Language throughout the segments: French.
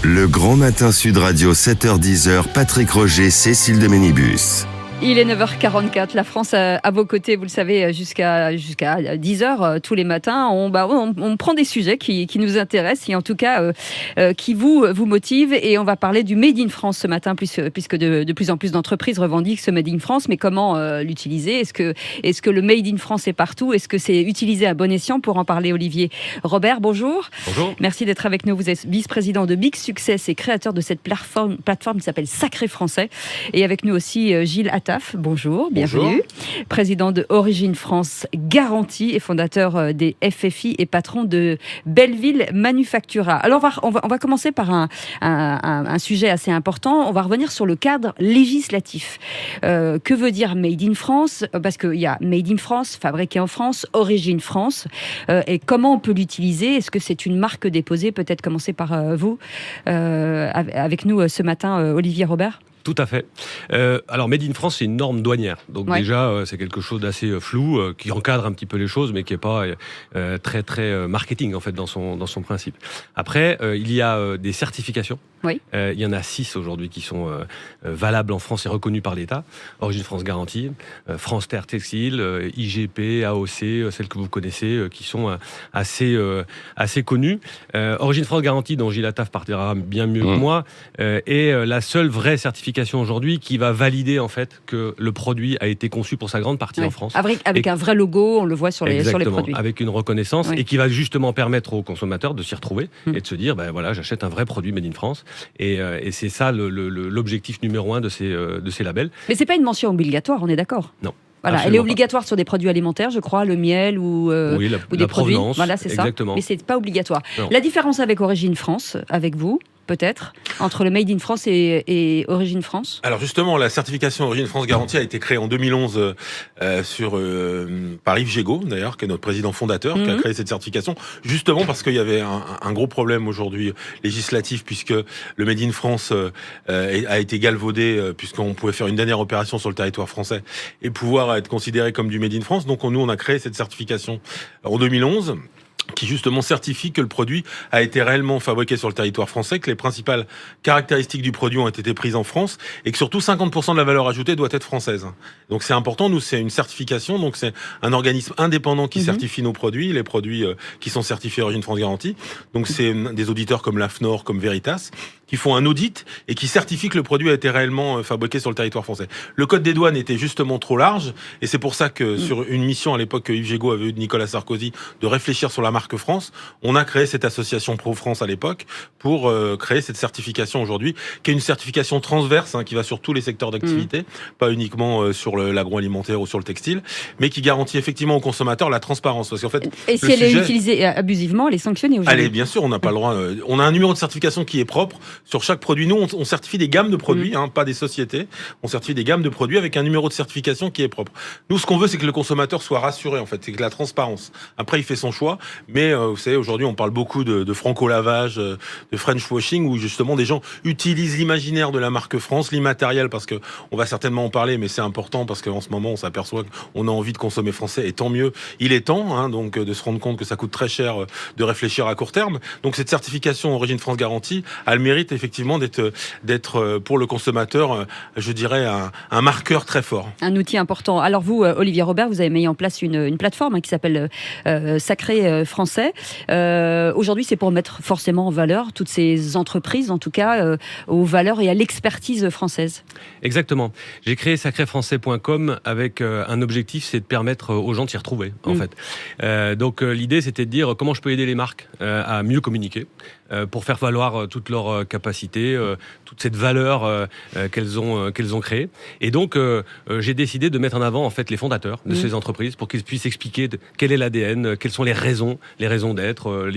Le Grand Matin Sud Radio, 7h-10h, Patrick Roger, Cécile de Ménibus. Il est 9h44, la France à vos côtés, vous le savez, jusqu'à 10h tous les matins. On prend des sujets qui nous intéressent et en tout cas qui vous motivent. Et on va parler du Made in France ce matin, puisque de plus en plus d'entreprises revendiquent ce Made in France. Mais comment l'utiliser ? Est-ce que le Made in France est partout ? Est-ce que c'est utilisé à bon escient ? Pour en parler, Olivier Robert, bonjour. Bonjour. Merci d'être avec nous. Vous êtes vice-président de Big Success et créateur de cette plateforme qui s'appelle Sacré Français. Et avec nous aussi Gilles Attaf. Bonjour, bienvenue. Bonjour. Président de Origine France Garantie et fondateur des FFI et patron de Belleville Manufactura. Alors on va commencer par un sujet assez important. On va revenir sur le cadre législatif. Que veut dire Made in France ? Parce qu'il y a Made in France, fabriqué en France, Origine France. Et comment on peut l'utiliser ? Est-ce que c'est une marque déposée ? Peut-être commencer par vous, avec nous ce matin, Olivier Robert. Tout à fait. Alors, Made in France, c'est une norme douanière. Donc déjà, c'est quelque chose d'assez flou, qui encadre un petit peu les choses, mais qui n'est pas très, très marketing, en fait, dans son principe. Après, il y a des certifications. Oui. Il y en a 6 aujourd'hui qui sont valables en France et reconnues par l'État. Origine France Garantie, France Terre Textile, IGP, AOC, celles que vous connaissez, qui sont assez connues. Origine France Garantie, dont Gilles Attaf partira bien mieux que moi, est la seule vraie certification aujourd'hui qui va valider en fait que le produit a été conçu pour sa grande partie en France. Avec un vrai logo, on le voit sur les produits. Avec une reconnaissance et qui va justement permettre aux consommateurs de s'y retrouver et de se dire, voilà, j'achète un vrai produit Made in France. Et c'est ça l'objectif numéro 1 de ces labels. Mais c'est pas une mention obligatoire, on est d'accord ? Non. Voilà, elle est obligatoire sur des produits alimentaires, je crois, le miel ou des produits. Voilà, c'est exactement. Ça. Mais c'est pas obligatoire. Non. La différence avec Origine France, avec vous, peut-être, entre le Made in France et Origine France ? Alors justement, la certification Origine France Garantie a été créée en 2011 par Yves Gégaud, d'ailleurs, qui est notre président fondateur, qui a créé cette certification, justement parce qu'il y avait un gros problème aujourd'hui législatif, puisque le Made in France a été galvaudé, puisqu'on pouvait faire une dernière opération sur le territoire français et pouvoir être considéré comme du Made in France. Donc nous, on a créé cette certification en 2011. Qui justement certifie que le produit a été réellement fabriqué sur le territoire français, que les principales caractéristiques du produit ont été prises en France et que surtout 50% de la valeur ajoutée doit être française. Donc c'est important, nous c'est une certification, donc c'est un organisme indépendant qui certifie nos produits, les produits qui sont certifiés Origine France Garantie. Donc c'est des auditeurs comme l'AFNOR, comme Veritas, qui font un audit et qui certifient que le produit a été réellement fabriqué sur le territoire français. Le code des douanes était justement trop large et c'est pour ça que sur une mission à l'époque que Yves Gégaud avait eu de Nicolas Sarkozy de réfléchir sur la marque France, on a créé cette association Pro-France à l'époque pour créer cette certification aujourd'hui, qui est une certification transverse qui va sur tous les secteurs d'activité, pas uniquement sur l'agroalimentaire ou sur le textile, mais qui garantit effectivement aux consommateurs la transparence. Parce qu'en fait, et si elle est utilisée abusivement, elle est sanctionnée aujourd'hui. Allez, bien sûr, on n'a pas le droit. On a un numéro de certification qui est propre sur chaque produit. Nous, on certifie des gammes de produits, pas des sociétés. On certifie des gammes de produits avec un numéro de certification qui est propre. Nous, ce qu'on veut, c'est que le consommateur soit rassuré, en fait. C'est que la transparence. Après, il fait son choix, mais vous savez, aujourd'hui, on parle beaucoup de franco-lavage, de French washing, où justement des gens utilisent l'imaginaire de la marque France, l'immatériel, parce que on va certainement en parler, mais c'est important parce qu'en ce moment, on s'aperçoit qu'on a envie de consommer français, et tant mieux. Il est temps, donc, de se rendre compte que ça coûte très cher de réfléchir à court terme. Donc, cette certification Origine France Garantie a le mérite effectivement d'être pour le consommateur, je dirais, un marqueur très fort. Un outil important. Alors vous, Olivier Robert, vous avez mis en place une plateforme qui s'appelle Sacré Français. Aujourd'hui, c'est pour mettre forcément en valeur toutes ces entreprises, en tout cas, aux valeurs et à l'expertise française. Exactement. J'ai créé sacréfrançais.com avec un objectif, c'est de permettre aux gens de s'y retrouver, en fait. Donc l'idée, c'était de dire comment je peux aider les marques à mieux communiquer, pour faire valoir toute leur capacité, toute cette valeur qu'elles ont créée. Et donc, j'ai décidé de mettre en avant en fait les fondateurs de ces entreprises pour qu'ils puissent expliquer quel est l'ADN, quelles sont les raisons d'être,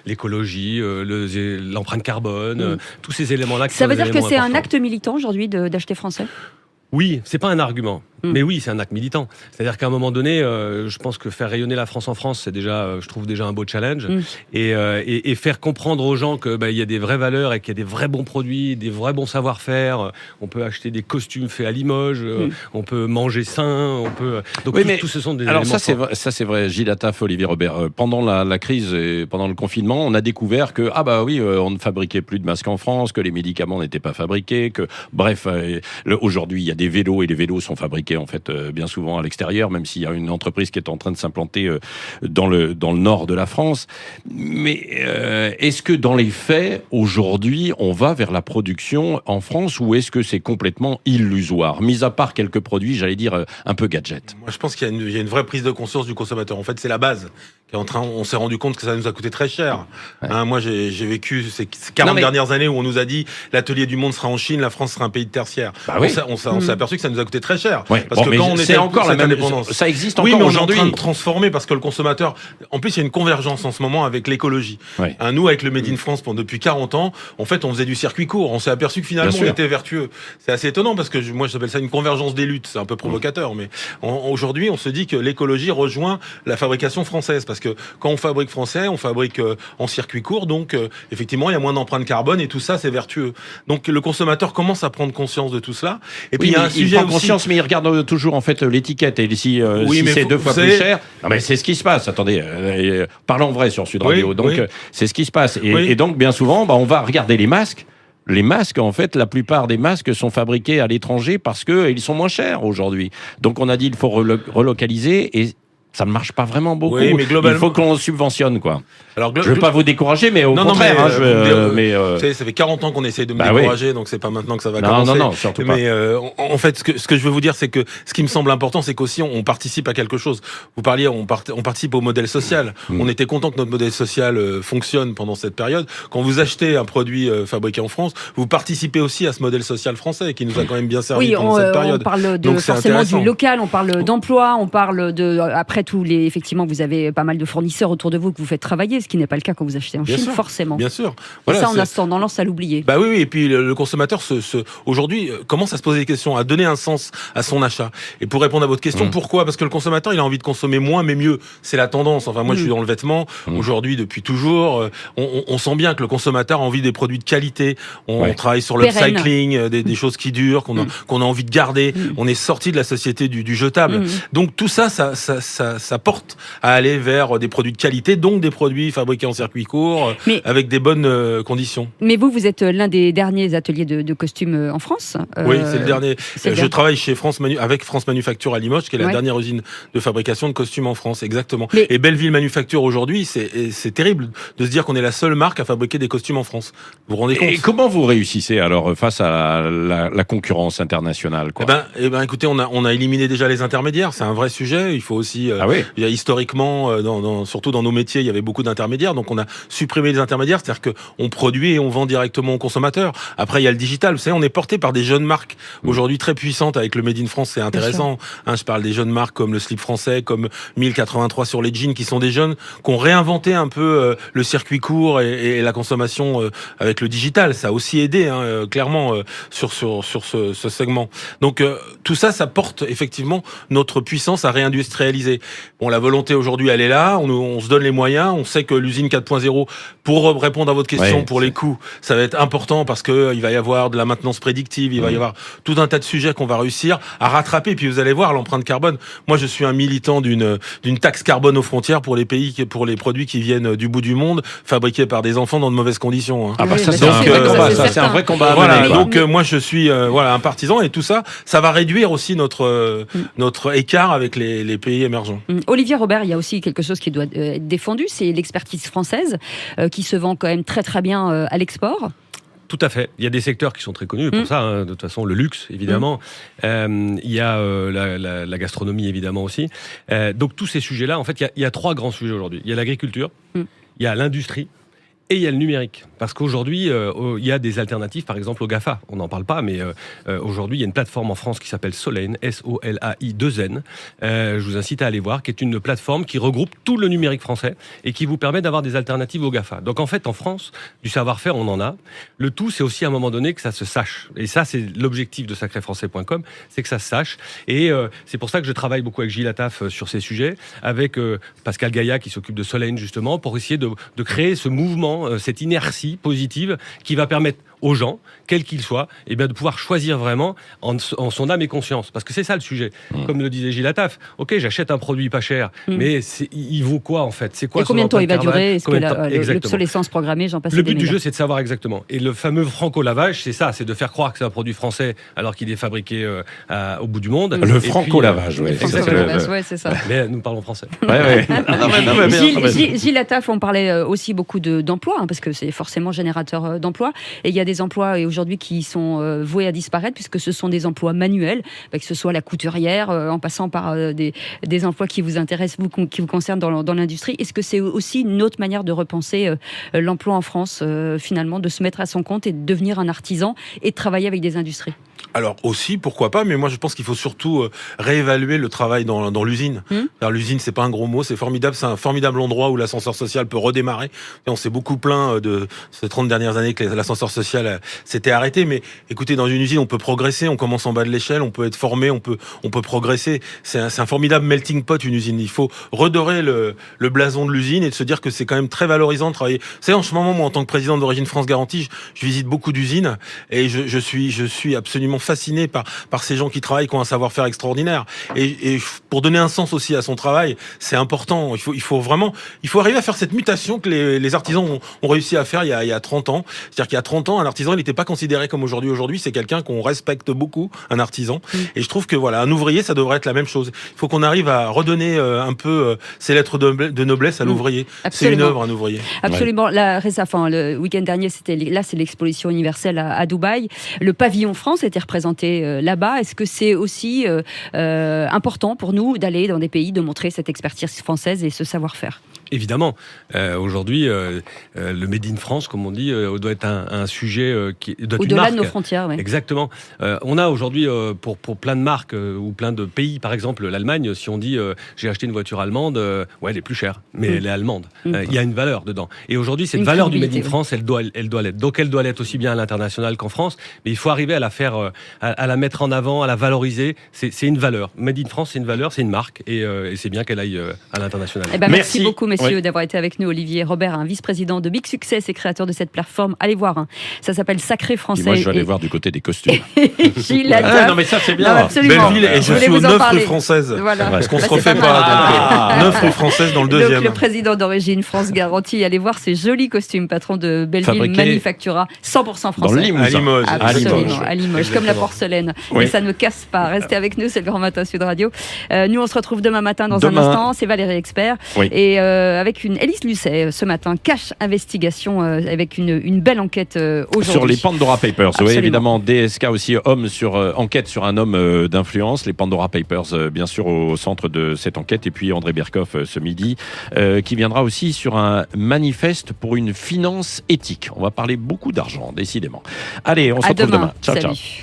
l'écologie, l'empreinte carbone, tous ces éléments-là. Ça veut dire que c'est un acte militant aujourd'hui d'acheter français ? Oui, c'est pas un argument. Mais oui, c'est un acte militant. C'est-à-dire qu'à un moment donné, je pense que faire rayonner la France en France, c'est déjà, je trouve déjà un beau challenge. Et faire comprendre aux gens que il y a des vraies valeurs et qu'il y a des vrais bons produits, des vrais bons savoir-faire. On peut acheter des costumes faits à Limoges, on peut manger sain, on peut. Donc tout ce sont des alors éléments ça c'est vrai. Gilles Attaf, Olivier Robert. Pendant la crise et pendant le confinement, on a découvert que on ne fabriquait plus de masques en France, que les médicaments n'étaient pas fabriqués, que bref, aujourd'hui il y a des vélos et les vélos sont fabriqués en fait bien souvent à l'extérieur, même s'il y a une entreprise qui est en train de s'implanter dans le nord de la France. Mais est-ce que dans les faits aujourd'hui on va vers la production en France ou est-ce que c'est complètement illusoire, mis à part quelques produits, j'allais dire un peu gadget? Moi je pense qu'il y a une vraie prise de conscience du consommateur. En fait c'est la base. On s'est rendu compte que ça nous a coûté très cher. Moi, j'ai vécu ces 40 dernières années où on nous a dit l'atelier du monde sera en Chine, la France sera un pays de tertiaire. On s'est aperçu que ça nous a coûté très cher. Parce que quand on était encore la même indépendance, ça existe encore aujourd'hui. Oui, mais on est en train de transformer parce que le consommateur. En plus, il y a une convergence en ce moment avec l'écologie. Nous, avec le Made in France, depuis 40 ans, en fait, on faisait du circuit court. On s'est aperçu que finalement, on était vertueux. C'est assez étonnant parce que moi, j'appelle ça une convergence des luttes. C'est un peu provocateur, mais aujourd'hui, on se dit que l'écologie rejoint la fabrication française parce que quand on fabrique français, on fabrique en circuit court, donc effectivement, il y a moins d'empreinte carbone et tout ça, c'est vertueux. Donc le consommateur commence à prendre conscience de tout cela. Et puis il y a un sujet prend conscience, mais il regarde toujours en fait l'étiquette et si c'est 2 fois plus cher. Non, mais c'est ce qui se passe. Attendez, parlons vrai sur Sud Radio. Donc c'est ce qui se passe. Et donc bien souvent, on va regarder les masques. Les masques, en fait, la plupart des masques sont fabriqués à l'étranger parce que ils sont moins chers aujourd'hui. Donc on a dit il faut relocaliser et ça ne marche pas vraiment beaucoup. Oui, mais globalement, il faut qu'on subventionne, quoi. Alors, je ne veux pas vous décourager, mais au contraire. Vous savez, ça fait 40 ans qu'on essaye de me décourager, donc c'est pas maintenant que ça va commencer. Non, surtout pas. Mais en fait, ce que je veux vous dire, c'est que ce qui me semble important, c'est qu'aussi on participe à quelque chose. Vous parliez, on participe au modèle social. On était content que notre modèle social fonctionne pendant cette période. Quand vous achetez un produit fabriqué en France, vous participez aussi à ce modèle social français qui nous a quand même bien servi pendant cette période. On parle forcément du local, on parle d'emploi, on parle de après effectivement, vous avez pas mal de fournisseurs autour de vous que vous faites travailler, ce qui n'est pas le cas quand vous achetez en Chine, forcément. Bien sûr. Voilà, ça, on a tendance à l'oublier. Oui, et puis le consommateur aujourd'hui commence à se poser des questions, à donner un sens à son achat. Et pour répondre à votre question, pourquoi ? Parce que le consommateur, il a envie de consommer moins, mais mieux. C'est la tendance. Enfin, moi, je suis dans le vêtement. Aujourd'hui, depuis toujours, on sent bien que le consommateur a envie des produits de qualité. On travaille sur l'upcycling, des choses qui durent, qu'on a envie de garder. On est sorti de la société du jetable. Donc, tout ça porte à aller vers des produits de qualité, donc des produits fabriqués en circuit court, avec des bonnes conditions. Mais vous êtes l'un des derniers ateliers de costumes en France. Oui, c'est le dernier. Je travaille chez avec France Manufacture à Limoges, qui est la dernière usine de fabrication de costumes en France, exactement. Et Belleville Manufacture aujourd'hui, c'est terrible de se dire qu'on est la seule marque à fabriquer des costumes en France. Vous vous rendez compte ? Et comment vous réussissez alors face à la concurrence internationale, quoi ? Écoutez, on a éliminé déjà les intermédiaires. C'est un vrai sujet. Il faut aussi historiquement, surtout dans nos métiers, il y avait beaucoup d'intermédiaires, donc on a supprimé les intermédiaires, c'est-à-dire que on produit et on vend directement aux consommateurs. Après, il y a le digital. Vous savez, on est porté par des jeunes marques aujourd'hui très puissantes avec le Made in France. C'est intéressant. Je parle des jeunes marques comme le slip français, comme 1083 sur les jeans, qui sont des jeunes qui ont réinventé un peu le circuit court et la consommation avec le digital. Ça a aussi aidé clairement sur ce segment. Donc tout ça porte effectivement notre puissance à réindustrialiser. Bon, la volonté aujourd'hui, elle est là. On se donne les moyens. On sait que l'usine 4.0, pour répondre à votre question, pour les coûts, ça va être important parce que il va y avoir de la maintenance prédictive. Il va y avoir tout un tas de sujets qu'on va réussir à rattraper. Et puis vous allez voir l'empreinte carbone. Moi, je suis un militant d'une taxe carbone aux frontières pour les produits qui viennent du bout du monde, fabriqués par des enfants dans de mauvaises conditions. C'est un vrai combat. Voilà. Donc moi, je suis un partisan et tout ça va réduire aussi notre écart avec les pays émergents. Olivier Robert, il y a aussi quelque chose qui doit être défendu, c'est l'expertise française qui se vend quand même très très bien à l'export. Tout à fait. Il y a des secteurs qui sont très connus pour ça. De toute façon, le luxe, évidemment. Il y a la gastronomie, évidemment, aussi. Donc, tous ces sujets-là, en fait, il y a 3 grands sujets aujourd'hui. Il y a l'agriculture, il y a l'industrie, Et il y a le numérique. Parce qu'aujourd'hui, il y a des alternatives, par exemple, au GAFA. On n'en parle pas, mais aujourd'hui, il y a une plateforme en France qui s'appelle Solane, SOLAI2N. Je vous incite à aller voir, qui est une plateforme qui regroupe tout le numérique français et qui vous permet d'avoir des alternatives au GAFA. Donc en fait, en France, du savoir-faire, on en a. Le tout, c'est aussi à un moment donné que ça se sache. Et ça, c'est l'objectif de sacréfrançais.com, c'est que ça se sache. Et c'est pour ça que je travaille beaucoup avec Gilles Attaf sur ces sujets, avec Pascal Gaillat qui s'occupe de Solane, justement, pour essayer de créer ce mouvement, cette inertie positive qui va permettre aux gens, quels qu'ils soient, eh bien de pouvoir choisir vraiment en son âme et conscience. Parce que c'est ça le sujet. Comme le disait Gilles Attaf, ok, j'achète un produit pas cher, mais il vaut quoi en fait? C'est quoi et combien de temps il va durer? Est-ce que l'obsolescence programmée, j'en passe. Le but du jeu, c'est de savoir exactement. Et le fameux franco-lavage, c'est ça, c'est de faire croire que c'est un produit français alors qu'il est fabriqué au bout du monde. Le franco-lavage, oui. C'est ça. Mais nous parlons français. Gilles Attaf, on parlait aussi beaucoup d'emplois, parce que c'est forcément générateur d'emplois. Et il y a des emplois aujourd'hui qui sont voués à disparaître, puisque ce sont des emplois manuels, que ce soit la couturière, en passant par des emplois qui vous intéressent, qui vous concernent dans l'industrie. Est-ce que c'est aussi une autre manière de repenser l'emploi en France, finalement, de se mettre à son compte et de devenir un artisan et de travailler avec des industries? Alors aussi, pourquoi pas, mais moi je pense qu'il faut surtout réévaluer le travail dans l'usine. L'usine, c'est pas un gros mot, c'est formidable, c'est un formidable endroit où l'ascenseur social peut redémarrer. Et on s'est beaucoup plaint de ces 30 dernières années que l'ascenseur social s'était arrêté, mais écoutez, dans une usine, on peut progresser, on commence en bas de l'échelle, on peut être formé, on peut progresser. C'est un formidable melting pot, une usine. Il faut redorer le blason de l'usine et de se dire que c'est quand même très valorisant de travailler. Vous savez, en ce moment, moi, en tant que président d'Origine France Garantie, je visite beaucoup d'usines et je suis absolument fasciné par ces gens qui travaillent, qui ont un savoir-faire extraordinaire. Et pour donner un sens aussi à son travail, c'est important. Il faut arriver à faire cette mutation que les artisans ont réussi à faire il y a 30 ans. C'est-à-dire qu'il y a 30 ans, un artisan, il n'était pas considéré comme aujourd'hui. Aujourd'hui, c'est quelqu'un qu'on respecte beaucoup, un artisan. Et je trouve que voilà, un ouvrier, ça devrait être la même chose. Il faut qu'on arrive à redonner un peu ces lettres de noblesse à l'ouvrier. C'est une œuvre, un ouvrier. Absolument. Le week-end dernier, c'est l'exposition universelle à Dubaï. Le pavillon France était représenté là-bas. Est-ce que c'est aussi important pour nous d'aller dans des pays, de montrer cette expertise française et ce savoir-faire? Évidemment. Aujourd'hui, le Made in France, comme on dit, doit être un sujet qui doit être une marque. Au-delà de nos frontières, oui. Exactement. On a aujourd'hui, pour plein de marques ou plein de pays, par exemple l'Allemagne, si on dit j'ai acheté une voiture allemande, elle est plus chère, mais elle est allemande. Il y a une valeur dedans. Et aujourd'hui, cette valeur du Made in France, elle doit l'être. Donc elle doit l'être aussi bien à l'international qu'en France, mais il faut arriver à la faire, à la mettre en avant, à la valoriser. C'est une valeur. Made in France, c'est une valeur, c'est une marque, et c'est bien qu'elle aille à l'international. Merci beaucoup, messieurs, d'avoir été avec nous. Olivier Robert, un vice-président de Big Success et créateur de cette plateforme. Allez voir, ça s'appelle Sacré Français. Et moi, je vais aller voir du côté des costumes. Gilles Attaf. Non, mais ça, c'est bien. Belleville, et je suis au 9 rue Française. Voilà. Parce qu'on se refait pas. 9 rue Française dans le 2e. Donc, le président d'Origine France Garantie, allez voir ces jolis costumes, patron de Belleville Manufactura, 100% français. Dans Limoges. À Limoges. Absolument, à Limoges, comme la porcelaine. Mais ça ne casse pas. Restez avec nous, c'est le Grand Matin Sud Radio. Nous, on se retrouve demain matin dans un instant. C'est Valérie Expert. Et avec une Élise Lucet ce matin, Cash Investigation, avec une belle enquête aujourd'hui. Sur les Pandora Papers, oui, évidemment. DSK aussi, enquête sur un homme d'influence. Les Pandora Papers, bien sûr, au centre de cette enquête. Et puis André Berkoff ce midi, qui viendra aussi sur un manifeste pour une finance éthique. On va parler beaucoup d'argent, décidément. Allez, on se retrouve demain. Ciao, ciao.